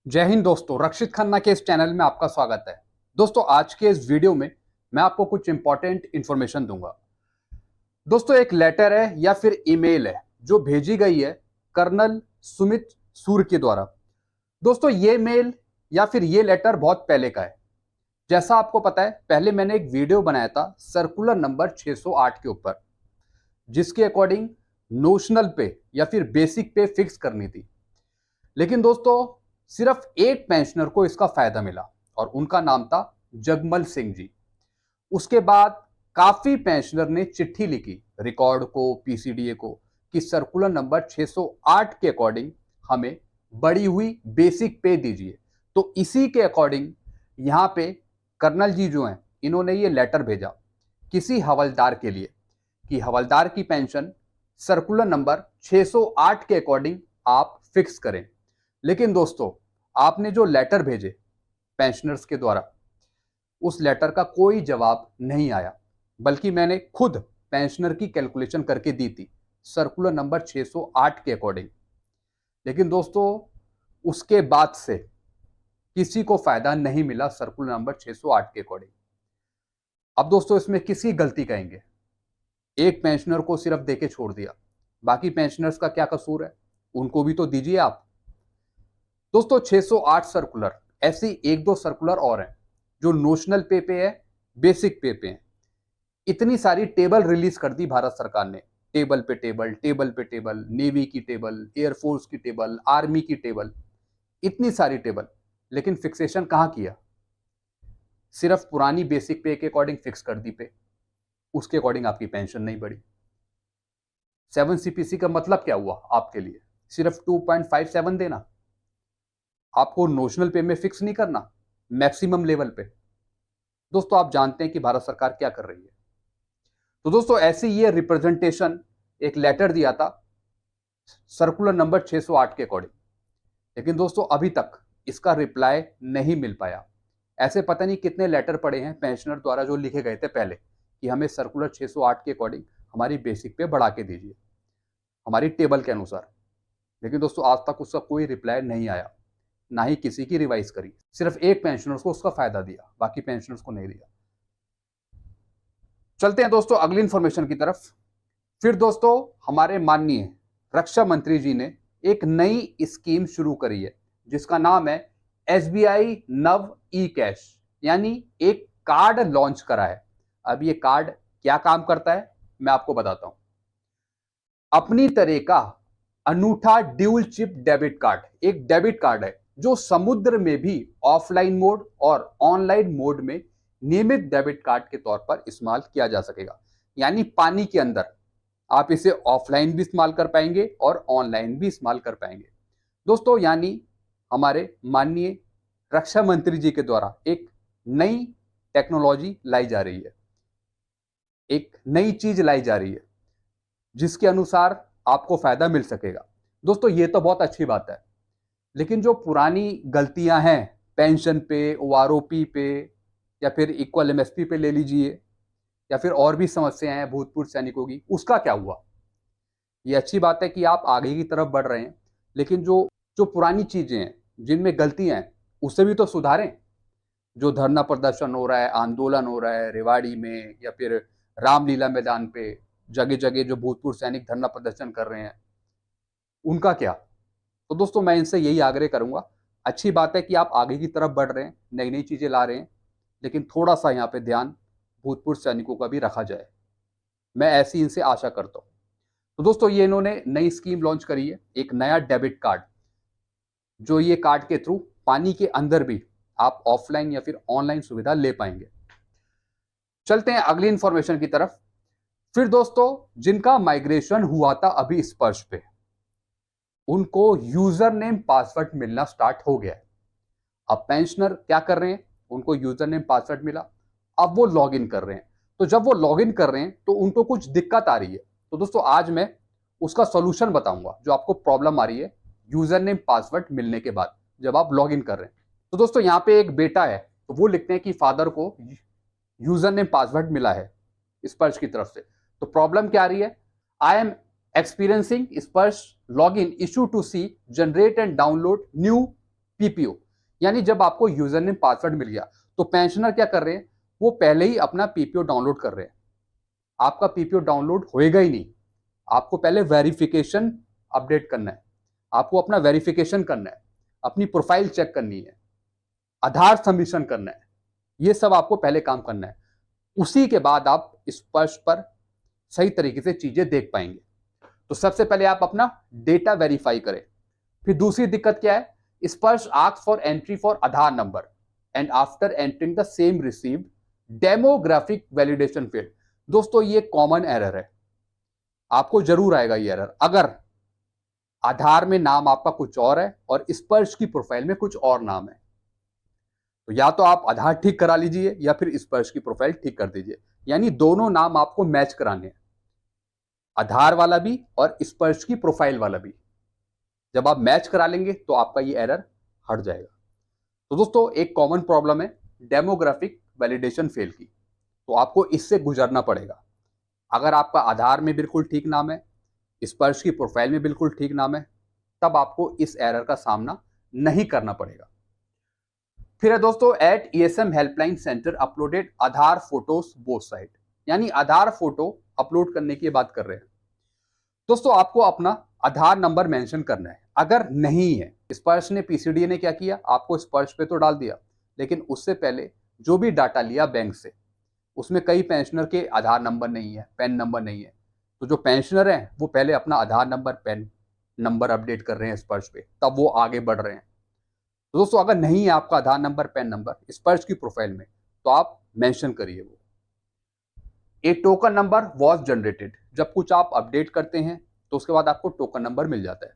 जय हिंद दोस्तों, रक्षित खन्ना के इस चैनल में आपका स्वागत है। दोस्तों, आज के इस वीडियो में मैं आपको कुछ इंपॉर्टेंट इंफॉर्मेशन दूंगा। दोस्तों, एक लेटर है या फिर ईमेल है जो भेजी गई है कर्नल सुमित सूर के द्वारा। दोस्तों, ये मेल या फिर ये लेटर बहुत पहले का है। जैसा आपको पता है, पहले मैंने एक वीडियो बनाया था सर्कुलर नंबर 608 के ऊपर, जिसके अकॉर्डिंग नोशनल पे या फिर बेसिक पे फिक्स करनी थी। लेकिन दोस्तों, सिर्फ एक पेंशनर को इसका फायदा मिला और उनका नाम था जगमल सिंह जी। उसके बाद काफी पेंशनर ने चिट्ठी लिखी रिकॉर्ड को, पीसीडीए को, कि सर्कुलर नंबर 608 के अकॉर्डिंग हमें बढ़ी हुई बेसिक पे दीजिए। तो इसी के अकॉर्डिंग यहां पे कर्नल जी जो हैं, इन्होंने ये लेटर भेजा किसी हवलदार के लिए कि हवलदार की पेंशन सर्कुलर नंबर 608 के अकॉर्डिंग आप फिक्स करें। लेकिन दोस्तों, आपने जो लेटर भेजे पेंशनर्स के द्वारा, उस लेटर का कोई जवाब नहीं आया, बल्कि मैंने खुद पेंशनर की कैलकुलेशन करके दी थी सर्कुलर नंबर 608 के अकॉर्डिंग। लेकिन दोस्तों, उसके बाद से किसी को फायदा नहीं मिला सर्कुलर नंबर 608 के अकॉर्डिंग। अब दोस्तों, इसमें किसकी गलती कहेंगे? एक पेंशनर को सिर्फ देके छोड़ दिया, बाकी पेंशनर्स का क्या कसूर है? उनको भी तो दीजिए आप। दोस्तों, 608 सर्कुलर, ऐसी एक दो सर्कुलर और हैं जो नोशनल पे है, बेसिक पे हैं। इतनी सारी टेबल रिलीज कर दी भारत सरकार ने, टेबल पे टेबल, टेबल पे टेबल, नेवी की टेबल, एयरफोर्स की टेबल, आर्मी की टेबल, इतनी सारी टेबल। लेकिन फिक्सेशन कहां किया? सिर्फ पुरानी बेसिक पे के अकॉर्डिंग फिक्स कर दी पे, उसके अकॉर्डिंग आपकी पेंशन नहीं बढ़ी। 7 CPC का मतलब क्या हुआ आपके लिए? सिर्फ 2.57 देना, आपको नोशनल पे में फिक्स नहीं करना, मैक्सिमम लेवल पे। दोस्तों, आप जानते हैं कि भारत सरकार क्या कर रही है। तो दोस्तों, ऐसे ये रिप्रेजेंटेशन एक लेटर दिया था सर्कुलर नंबर 608 के अकॉर्डिंग। लेकिन दोस्तों, अभी तक इसका रिप्लाई नहीं मिल पाया। ऐसे पता नहीं कितने लेटर पड़े हैं पेंशनर द्वारा जो लिखे गए थे पहले कि हमें सर्कुलर 608 के अकॉर्डिंग हमारी बेसिक पे बढ़ा के दीजिए, हमारी टेबल के अनुसार। लेकिन दोस्तों, आज तक उसका कोई रिप्लाई नहीं आया, ना ही किसी की रिवाइज करी। सिर्फ एक पेंशनर्स को उसका फायदा दिया, बाकी पेंशनर्स को नहीं दिया। चलते हैं दोस्तों अगली इंफॉर्मेशन की तरफ। फिर दोस्तों, हमारे माननीय रक्षा मंत्री जी ने एक नई स्कीम शुरू करी है जिसका नाम है SBI नव ई कैश, यानी एक कार्ड लॉन्च करा है। अब ये कार्ड क्या काम करता है मैं आपको बताता हूं। अपनी तरह का अनूठा ड्यूल चिप डेबिट कार्ड, एक डेबिट कार्ड है जो समुद्र में भी ऑफलाइन मोड और ऑनलाइन मोड में नियमित डेबिट कार्ड के तौर पर इस्तेमाल किया जा सकेगा। यानी पानी के अंदर आप इसे ऑफलाइन भी इस्तेमाल कर पाएंगे और ऑनलाइन भी इस्तेमाल कर पाएंगे। दोस्तों, यानी हमारे माननीय रक्षा मंत्री जी के द्वारा एक नई टेक्नोलॉजी लाई जा रही है, एक नई चीज लाई जा रही है जिसके अनुसार आपको फायदा मिल सकेगा। दोस्तों, ये तो बहुत अच्छी बात है, लेकिन जो पुरानी गलतियां हैं पेंशन पे, OROP पे, या फिर इक्वल MSP पे ले लीजिए, या फिर और भी समस्याएं हैं भूतपूर्व सैनिकों की, उसका क्या हुआ? ये अच्छी बात है कि आप आगे की तरफ बढ़ रहे हैं, लेकिन जो जो पुरानी चीजें हैं, जिनमें गलतियां हैं, उसे भी तो सुधारें। जो धरना प्रदर्शन हो रहा है, आंदोलन हो रहा है रेवाड़ी में या फिर रामलीला मैदान पे, जगह जगह जो भूतपूर्व सैनिक धरना प्रदर्शन कर रहे हैं, उनका क्या? तो दोस्तों, मैं इनसे यही आग्रह करूंगा, अच्छी बात है कि आप आगे की तरफ बढ़ रहे हैं, नई नई चीजें ला रहे हैं, लेकिन थोड़ा सा यहाँ पे ध्यान भूतपूर्व सैनिकों का भी रखा जाए। मैं ऐसी इनसे आशा करता हूँ। तो दोस्तों, ये इन्होंने नई स्कीम लॉन्च करी है, एक नया डेबिट कार्ड, जो ये कार्ड के थ्रू पानी के अंदर भी आप ऑफलाइन या फिर ऑनलाइन सुविधा ले पाएंगे। चलते हैं अगली इंफॉर्मेशन की तरफ। फिर दोस्तों, जिनका माइग्रेशन हुआ था अभी स्पर्श पे, उनको यूजर नेम पासवर्ड मिलना स्टार्ट हो गया है। अब पेंशनर क्या कर रहे हैं? उनको यूजर नेम पासवर्ड मिला, अब वो लॉग इन कर रहे हैं। तो जब वो लॉग इन कर रहे हैं तो उनको कुछ दिक्कत आ रही है। तो दोस्तों, आज मैं उसका सॉल्यूशन बताऊंगा जो आपको प्रॉब्लम आ रही है यूजर नेम पासवर्ड मिलने के बाद जब आप लॉग इन कर रहे हैं। तो दोस्तों, यहाँ पे एक बेटा है, तो वो लिखते हैं कि फादर को यूजर नेम पासवर्ड मिला है स्पर्श की तरफ से। तो प्रॉब्लम क्या आ रही है? I am experiencing Spurs login issue to see, generate and download new PPO, यानी जब आपको यूजर नेम पासवर्ड मिल गया तो पेंशनर क्या कर रहे हैं, वो पहले ही अपना पीपीओ डाउनलोड कर रहे हैं। आपका पीपीओ डाउनलोड होएगा ही नहीं, आपको पहले वेरिफिकेशन अपडेट करना है, आपको अपना वेरिफिकेशन करना है, अपनी प्रोफाइल चेक करनी है, आधार सबमिशन करना है, ये सब आपको पहले काम करना है। उसी के बाद आप स्पर्श पर सही तरीके से चीजें देख पाएंगे। तो सबसे पहले आप अपना डेटा वेरीफाई करें। फिर दूसरी दिक्कत क्या है, स्पर्श asks for entry for Aadhaar number and after entering the same received demographic validation field. दोस्तों ये कॉमन एरर है, आपको जरूर आएगा ये एरर अगर आधार में नाम आपका कुछ और है और स्पर्श की प्रोफाइल में कुछ और नाम है। तो या तो आप आधार ठीक करा लीजिए या फिर स्पर्श की प्रोफाइल ठीक कर दीजिए, यानी दोनों नाम आपको मैच कराने हैं, आधार वाला भी और स्पर्श की प्रोफाइल वाला भी। जब आप मैच करा लेंगे तो आपका ये एरर हट जाएगा। तो दोस्तों एक कॉमन प्रॉब्लम है डेमोग्राफिक वैलिडेशन फेल की, तो आपको इससे गुजरना पड़ेगा। अगर आपका आधार में बिल्कुल ठीक नाम है, स्पर्श की प्रोफाइल में बिल्कुल ठीक नाम है, तब आपको इस एरर का सामना नहीं करना पड़ेगा। फिर है दोस्तों at ESM helpline centre uploaded Aadhaar photos both side, यानी आधार फोटो अपलोड करने की बात कर रहे हैं। दोस्तों आपको अपना आधार नंबर मेंशन करना है, अगर नहीं है, स्पर्श ने पीसीडीए ने क्या किया, आपको स्पर्श पे तो डाल दिया, लेकिन उससे पहले जो भी डाटा लिया बैंक से, उसमें कई पेंशनर के आधार नंबर नहीं है, पैन नंबर नहीं है। तो जो पेंशनर हैं वो पहले अपना आधार नंबर पैन नंबर अपडेट कर रहे हैं स्पर्श पे, तब वो आगे बढ़ रहे हैं। तो दोस्तों अगर नहीं है आपका आधार नंबर पैन नंबर स्पर्श की प्रोफाइल में, तो आप मेंशन करिए वो। A token number was generated, जब कुछ आप अपडेट करते हैं तो उसके बाद आपको टोकन नंबर मिल जाता है।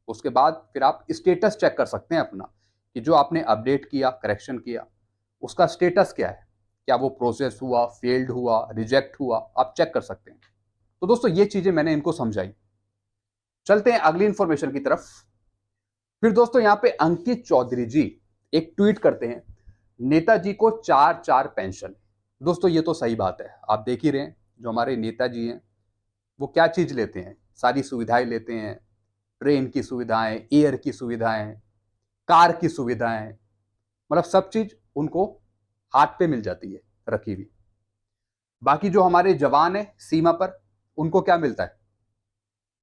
उसके बाद फिर आप स्टेटस चेक कर सकते हैं अपना कि जो आपने अपडेट किया, करेक्शन किया, उसका स्टेटस क्या है, क्या वो प्रोसेस हुआ, फेल्ड हुआ, रिजेक्ट हुआ, आप चेक कर सकते हैं। तो दोस्तों ये चीजें मैंने इनको समझाई। चलते हैं अगली इंफॉर्मेशन की तरफ। फिर दोस्तों यहाँ पे अंकित चौधरी जी एक ट्वीट करते हैं, नेताजी को 4-4 पेंशन। दोस्तों ये तो सही बात है, आप देख ही रहे हैं जो हमारे नेताजी हैं वो क्या चीज लेते हैं, सारी सुविधाएं लेते हैं, ट्रेन की सुविधाएं, एयर की सुविधाएं, कार की सुविधाएं, मतलब सब चीज उनको हाथ पे मिल जाती है रखी हुई। बाकी जो हमारे जवान है सीमा पर, उनको क्या मिलता है,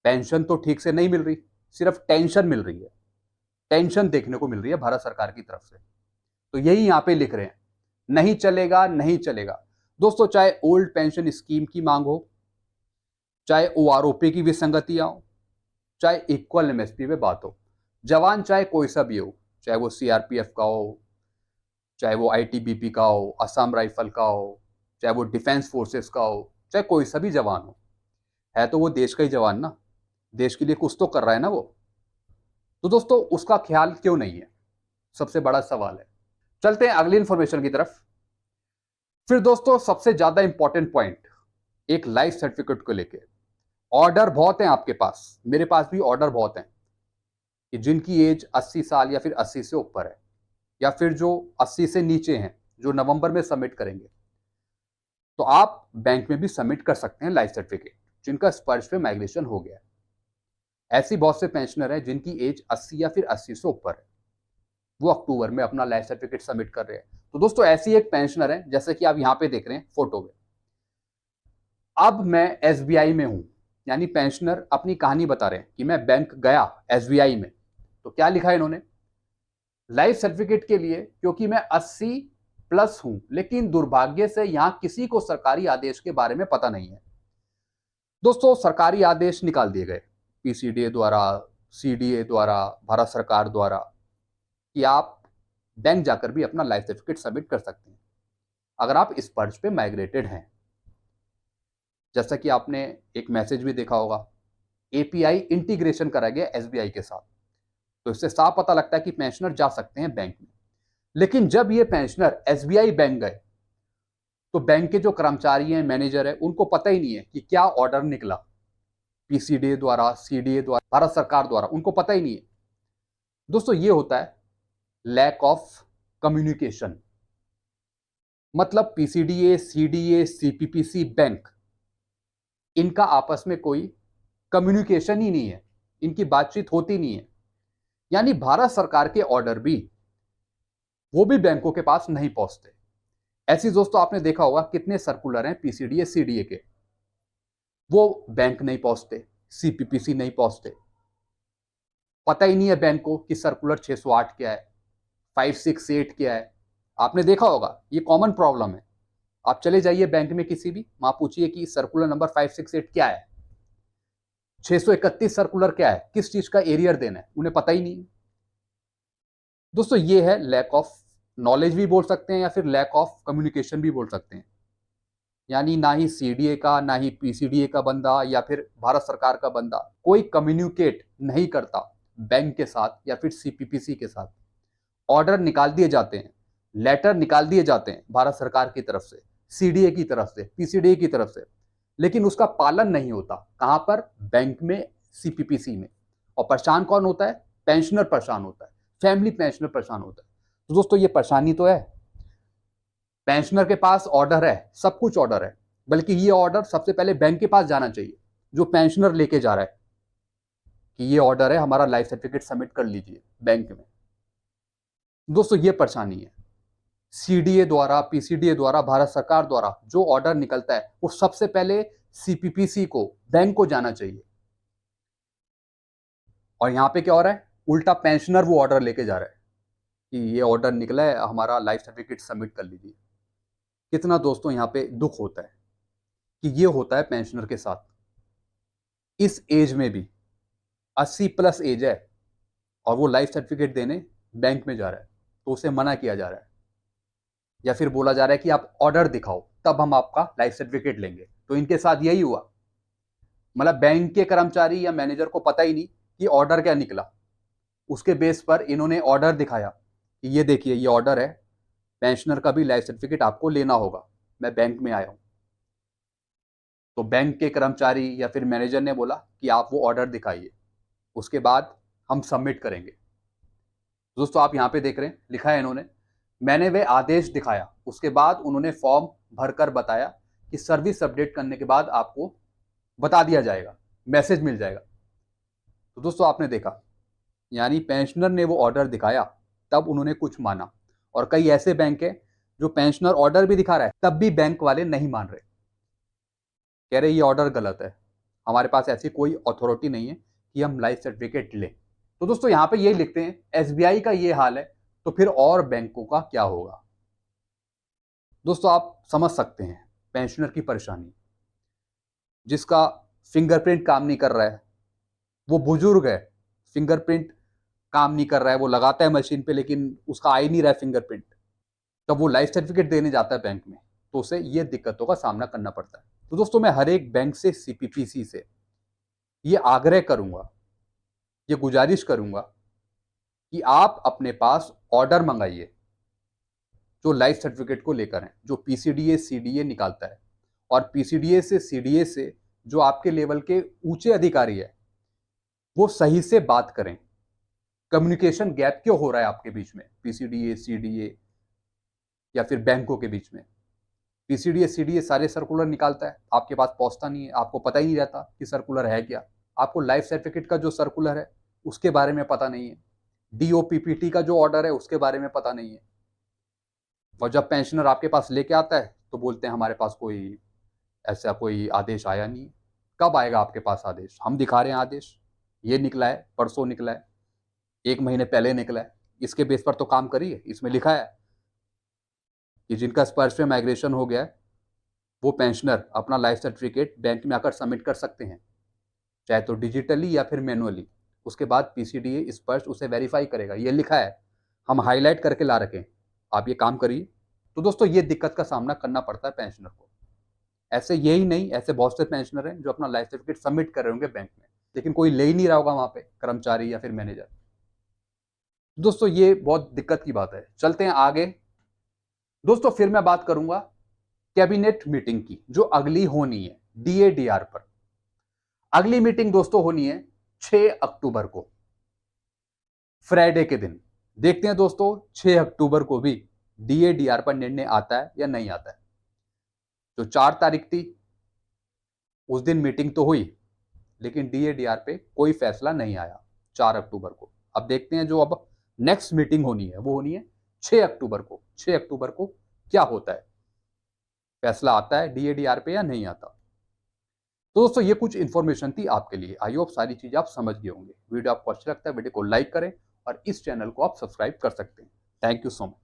पेंशन तो ठीक से नहीं मिल रही, सिर्फ टेंशन मिल रही है, टेंशन देखने को मिल रही है भारत सरकार की तरफ से। तो यही यहाँ पे लिख रहे हैं, नहीं चलेगा, नहीं चलेगा। दोस्तों चाहे ओल्ड पेंशन स्कीम की मांग हो, चाहे ओआरओपी की विसंगतियां हो, चाहे इक्वल एमएसपी पे बात हो, जवान चाहे कोई सा भी हो, चाहे वो सीआरपीएफ का हो, चाहे वो आईटीबीपी का हो, असम राइफल का हो, चाहे वो डिफेंस फोर्सेस का हो, चाहे कोई सा भी जवान हो, है तो वो देश का ही जवान ना, देश के लिए कुछ तो कर रहा है ना वो। तो दोस्तों उसका ख्याल क्यों नहीं है, सबसे बड़ा सवाल है। चलते हैं अगली इंफॉर्मेशन की तरफ। फिर दोस्तों सबसे ज्यादा इंपॉर्टेंट पॉइंट, एक लाइफ सर्टिफिकेट को लेके ऑर्डर बहुत हैं आपके पास, मेरे पास भी ऑर्डर बहुत हैं कि जिनकी एज 80 साल या फिर 80 से ऊपर है, या फिर जो 80 से नीचे हैं, जो नवंबर में सबमिट करेंगे। तो आप बैंक में भी सबमिट कर सकते हैं लाइफ सर्टिफिकेट, जिनका स्पर्श पे माइग्रेशन हो गया है। ऐसी बहुत से पेंशनर हैं जिनकी एज 80 या फिर 80 से ऊपर है, वो अक्टूबर में अपना लाइफ सर्टिफिकेट सबमिट कर रहे हैं। तो दोस्तों ऐसी एक पेंशनर है, जैसे कि आप यहां पे देख रहे हैं फोटो में, अब मैं एसबीआई में हूं, यानी पेंशनर अपनी कहानी बता रहे हैं कि मैं बैंक गया एसबीआई में। तो क्या लिखा है इन्होंने, लाइफ सर्टिफिकेट के लिए क्योंकि मैं 80 प्लस हूं, लेकिन दुर्भाग्य से यहां किसी को सरकारी आदेश के बारे में पता नहीं है। दोस्तों सरकारी आदेश निकाल दिए गए पीसीडीए द्वारा, सीडीए द्वारा, भारत सरकार द्वारा, कि आप बैंक जाकर भी अपना लाइफ सर्टिफिकेट सबमिट कर सकते हैं अगर आप स्पर्श पे माइग्रेटेड हैं। जैसा कि आपने एक मैसेज भी देखा होगा, एपीआई इंटीग्रेशन करा गया एसबीआई के साथ, तो इससे साफ पता लगता है कि पेंशनर जा सकते हैं बैंक में। लेकिन जब ये पेंशनर एसबीआई बैंक गए तो बैंक के जो कर्मचारी हैं, मैनेजर है, उनको पता ही नहीं है कि क्या ऑर्डर निकला पीसीडीए द्वारा, सीडीए द्वारा, भारत सरकार द्वारा, उनको पता ही नहीं है। दोस्तों ये होता है लैक ऑफ कम्युनिकेशन। मतलब पीसीडीए, सीडीए, सीपीपीसी, बैंक, इनका आपस में कोई कम्युनिकेशन ही नहीं है, इनकी बातचीत होती नहीं है। यानी भारत सरकार के ऑर्डर भी वो भी बैंकों के पास नहीं पहुंचते। ऐसी दोस्तों आपने देखा होगा कितने सर्कुलर हैं पीसीडीए सीडीए के, वो बैंक नहीं पहुंचते, सीपीपीसी नहीं पहुंचते, पता ही नहीं है बैंक को कि सर्कुलर 608 क्या है, 568 क्या है। आपने देखा होगा, ये कॉमन प्रॉब्लम है। आप चले जाइए बैंक में किसी भी, वहां पूछिए कि सर्कुलर नंबर 568 क्या है, 631 सर्कुलर क्या है, किस चीज का एरियर देना है, उन्हें पता ही नहीं है। दोस्तों ये है लैक ऑफ नॉलेज भी बोल सकते हैं, या फिर लैक ऑफ कम्युनिकेशन भी बोल सकते हैं। यानी ना ही सीडीए का, ना ही पीसीडीए का बंदा, या फिर भारत सरकार का बंदा कोई कम्युनिकेट नहीं करता बैंक के साथ या फिर सीपीपीसी के साथ। ऑर्डर निकाल दिए जाते हैं, लेटर निकाल दिए जाते हैं भारत सरकार की तरफ से, सीडीए की तरफ से, पीसीडीए की तरफ से, लेकिन उसका पालन नहीं होता। कहां पर? बैंक में, सीपीपीसी में। और परेशान कौन होता है? पेंशनर परेशान होता है, फैमिली पेंशनर परेशान होता है। तो दोस्तों ये परेशानी तो है। पेंशनर के पास ऑर्डर है, सब कुछ ऑर्डर है, बल्कि ये ऑर्डर सबसे पहले बैंक के पास जाना चाहिए जो पेंशनर लेके जा रहा है कि ये ऑर्डर है, हमारा लाइफ सर्टिफिकेट सबमिट कर लीजिए बैंक में। दोस्तों ये परेशानी है। सीडीए द्वारा, पीसीडीए द्वारा, भारत सरकार द्वारा जो ऑर्डर निकलता है वो सबसे पहले सीपीपीसी को, बैंक को जाना चाहिए। और यहां पे क्या हो रहा है? उल्टा पेंशनर वो ऑर्डर लेके जा रहा है कि ये ऑर्डर निकला है, हमारा लाइफ सर्टिफिकेट सबमिट कर लीजिए। कितना दोस्तों यहां पे दुख होता है कि ये होता है पेंशनर के साथ। इस एज में भी 80 प्लस एज है और वो लाइफ सर्टिफिकेट देने बैंक में जा रहा है, तो उसे मना किया जा रहा है, या फिर बोला जा रहा है कि आप ऑर्डर दिखाओ तब हम आपका लाइफ सर्टिफिकेट लेंगे। तो इनके साथ यही हुआ, मतलब बैंक के कर्मचारी या मैनेजर को पता ही नहीं कि ऑर्डर क्या निकला। उसके बेस पर इन्होंने ऑर्डर दिखाया कि ये देखिए ये ऑर्डर है, पेंशनर का भी लाइफ सर्टिफिकेट आपको लेना होगा, मैं बैंक में आया हूं। तो बैंक के कर्मचारी या फिर मैनेजर ने बोला कि आप वो ऑर्डर दिखाइए, उसके बाद हम सबमिट करेंगे। दोस्तों आप यहां पे देख रहे हैं, लिखा है इन्होंने, मैंने वे आदेश दिखाया, उसके बाद उन्होंने फॉर्म भरकर बताया कि सर्विस अपडेट करने के बाद आपको बता दिया जाएगा, मैसेज मिल जाएगा। तो दोस्तों आपने देखा, यानी पेंशनर ने वो ऑर्डर दिखाया तब उन्होंने कुछ माना। और कई ऐसे बैंक है जो पेंशनर ऑर्डर भी दिखा रहा है तब भी बैंक वाले नहीं मान रहे, कह रहे ये ऑर्डर गलत है, हमारे पास ऐसी कोई अथॉरिटी नहीं है कि हम लाइफ सर्टिफिकेट लें। तो दोस्तों यहां पे यही लिखते हैं, एसबीआई का ये हाल है तो फिर और बैंकों का क्या होगा। दोस्तों आप समझ सकते हैं पेंशनर की परेशानी, जिसका फिंगरप्रिंट काम नहीं कर रहा है, वो बुजुर्ग है, फिंगरप्रिंट काम नहीं कर रहा है, वो लगाता है मशीन पे लेकिन उसका आ ही नहीं रहा है फिंगरप्रिंट, तब वो लाइफ सर्टिफिकेट देने जाता है बैंक में, तो उसे ये दिक्कतों का सामना करना पड़ता है। तो दोस्तों मैं हर एक बैंक से, सीपीपीसी से ये आग्रह करूंगा, ये गुजारिश करूंगा कि आप अपने पास ऑर्डर मंगाइए जो लाइफ सर्टिफिकेट को लेकर हैं, जो पीसीडीए सीडीए निकालता है। और पीसीडीए से, सीडीए से जो आपके लेवल के ऊंचे अधिकारी है वो सही से बात करें। कम्युनिकेशन गैप क्यों हो रहा है आपके बीच में, पीसीडीए सीडीए या फिर बैंकों के बीच में? पीसीडीए सीडीए सारे सर्कुलर निकालता है, आपके पास पहुंचता नहीं है, आपको पता ही नहीं रहता कि सर्कुलर है क्या। आपको लाइफ सर्टिफिकेट का जो सर्कुलर है उसके बारे में पता नहीं है, डीओपीपीटी का जो ऑर्डर है उसके बारे में पता नहीं है। और जब पेंशनर आपके पास लेके आता है तो बोलते हैं हमारे पास कोई ऐसा कोई आदेश आया नहीं है। कब आएगा आपके पास आदेश? हम दिखा रहे हैं आदेश, ये निकला है, परसों निकला है, 1 महीने पहले निकला है, इसके बेस पर तो काम करिए। इसमें लिखा है कि जिनका स्पर्श में माइग्रेशन हो गया है वो पेंशनर अपना लाइफ सर्टिफिकेट बैंक में आकर सबमिट कर सकते हैं, चाहे तो डिजिटली या फिर मैनुअली। उसके बाद पीसीडीए स्पर्श उसे वेरीफाई करेगा, ये लिखा है, हम हाईलाइट करके ला रखे हैं, आप ये काम करिए। तो दोस्तों ये दिक्कत का सामना करना पड़ता है पेंशनर को। ऐसे यही नहीं, ऐसे बहुत से पेंशनर हैं जो अपना लाइफ सर्टिफिकेट सबमिट कर रहे होंगे बैंक में, लेकिन कोई ले ही नहीं रहा होगा वहां पे, कर्मचारी या फिर मैनेजर। दोस्तों ये बहुत दिक्कत की बात है। चलते हैं आगे। दोस्तों फिर मैं बात करूंगा कैबिनेट मीटिंग की जो अगली होनी है डीएडीआर पर। अगली मीटिंग दोस्तों होनी है 6 अक्टूबर को, फ्राइडे के दिन। देखते हैं दोस्तों 6 अक्टूबर को भी डीएडीआर पर निर्णय आता है या नहीं आता है। जो 4 तारीख थी उस दिन मीटिंग तो हुई लेकिन डीएडीआर पे कोई फैसला नहीं आया 4 अक्टूबर को। अब देखते हैं जो अब नेक्स्ट मीटिंग होनी है वो होनी है 6 अक्टूबर को। 6 अक्टूबर को क्या होता है, फैसला आता है डीएडीआर पे या नहीं आता। तो दोस्तों ये कुछ इंफॉर्मेशन थी आपके लिए। आई होप सारी चीजें आप समझ गए होंगे। वीडियो आपको अच्छा लगता है वीडियो को लाइक करें और इस चैनल को आप सब्सक्राइब कर सकते हैं। Thank you so much.